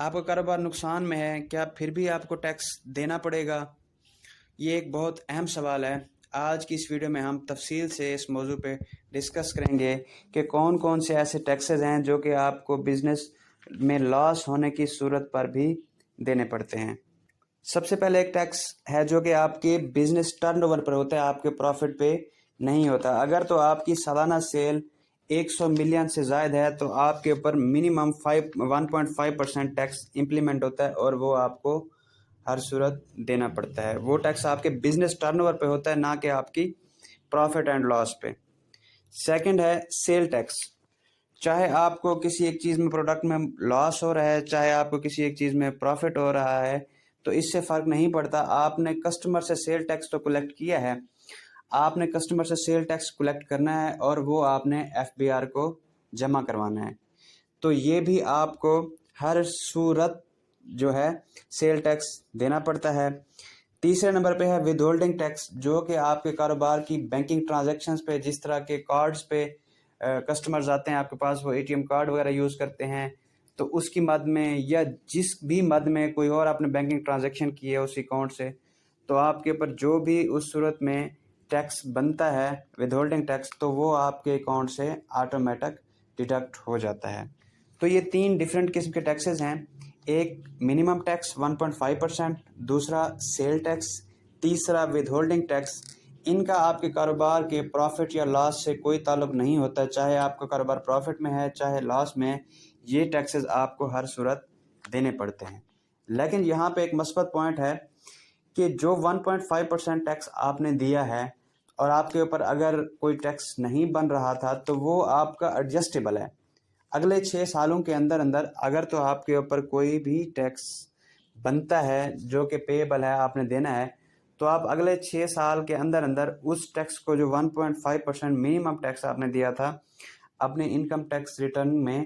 आपका कारोबार नुकसान में है, क्या फिर भी आपको टैक्स देना पड़ेगा? ये एक बहुत अहम सवाल है। आज की इस वीडियो में हम तफसील से इस मौजू पे डिस्कस करेंगे कि कौन कौन से ऐसे टैक्सेस हैं जो कि आपको बिजनेस में लॉस होने की सूरत पर भी देने पड़ते हैं। सबसे पहले एक टैक्स है जो कि आपके बिजनेस टर्नओवर पर होता है, आपके प्रॉफिट पे नहीं होता। अगर तो आपकी सालाना सेल 100 मिलियन से ज़ायद है तो आपके ऊपर मिनिमम 1.5% टैक्स इम्प्लीमेंट होता है और वो आपको हर सूरत देना पड़ता है। वो टैक्स आपके बिजनेस टर्नओवर पे होता है, ना कि आपकी प्रॉफिट एंड लॉस पे। सेकंड है सेल टैक्स। चाहे आपको किसी एक चीज़ में प्रोडक्ट में लॉस हो रहा है, चाहे आपको किसी एक चीज़ में प्रॉफिट हो रहा है, तो इससे फ़र्क नहीं पड़ता। आपने कस्टमर से सेल टैक्स तो कलेक्ट किया है, आपने कस्टमर से सेल टैक्स कलेक्ट करना है और वो आपने एफबीआर को जमा करवाना है। तो ये भी आपको हर सूरत जो है सेल टैक्स देना पड़ता है। तीसरे नंबर पे है विद होल्डिंग टैक्स, जो कि आपके कारोबार की बैंकिंग ट्रांजैक्शंस पे, जिस तरह के कार्ड्स पे कस्टमर्स आते हैं आपके पास, वो एटीएम कार्ड वगैरह यूज़ करते हैं, तो उसकी मद में या जिस भी मद में कोई और आपने बैंकिंग ट्रांजैक्शन की है उस अकाउंट से, तो आपके ऊपर जो भी उस सूरत में टैक्स बनता है विद होल्डिंग टैक्स, तो वो आपके अकाउंट से ऑटोमेटिक डिडक्ट हो जाता है। तो ये तीन डिफरेंट किस्म के टैक्सेस हैं। एक मिनिमम टैक्स 1.5%, दूसरा सेल टैक्स, तीसरा विद होल्डिंग टैक्स। इनका आपके कारोबार के प्रॉफिट या लॉस से कोई ताल्लुक नहीं होता। चाहे आपका कारोबार प्रॉफिट में है चाहे लॉस में है, ये टैक्सेस आपको हर सूरत देने पड़ते हैं। लेकिन यहाँ पे एक मस्बत पॉइंट है कि जो 1.5% टैक्स आपने दिया है और आपके ऊपर अगर कोई टैक्स नहीं बन रहा था, तो वो आपका एडजस्टेबल है। अगले 6 सालों के अंदर अंदर अगर तो आपके ऊपर कोई भी टैक्स बनता है जो कि पेएबल है, आपने देना है, तो आप अगले 6 साल के अंदर अंदर उस टैक्स को, जो 1.5% मिनिमम टैक्स आपने दिया था, अपने इनकम टैक्स रिटर्न में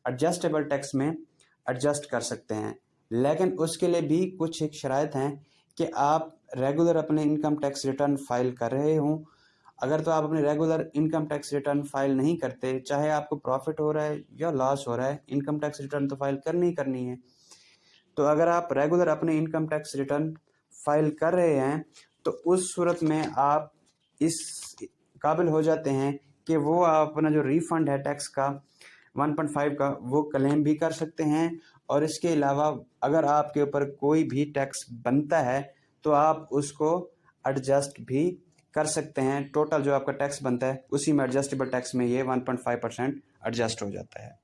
एडजस्टेबल टैक्स में एडजस्ट कर सकते हैं। लेकिन उसके लिए भी कुछ एक शराइत हैं कि आप रेगुलर अपने इनकम टैक्स रिटर्न फाइल कर रहे हों। अगर तो आप अपने regular income tax return file नहीं करते, चाहे आपको प्रॉफिट हो रहा है या लॉस हो रहा है, इनकम टैक्स रिटर्न तो फाइल करनी ही करनी है। तो अगर आप रेगुलर अपने इनकम टैक्स रिटर्न फाइल कर रहे हैं, तो उस सूरत में आप इस काबिल हो जाते हैं कि वो आप अपना जो रिफ़ंड है टैक्स का 1.5 का, वो क्लेम भी कर सकते हैं। और इसके अलावा अगर आपके ऊपर कोई भी टैक्स बनता है तो आप उसको एडजस्ट भी कर सकते हैं। टोटल जो आपका टैक्स बनता है उसी में एडजस्टेबल टैक्स में ये 1.5% एडजस्ट हो जाता है।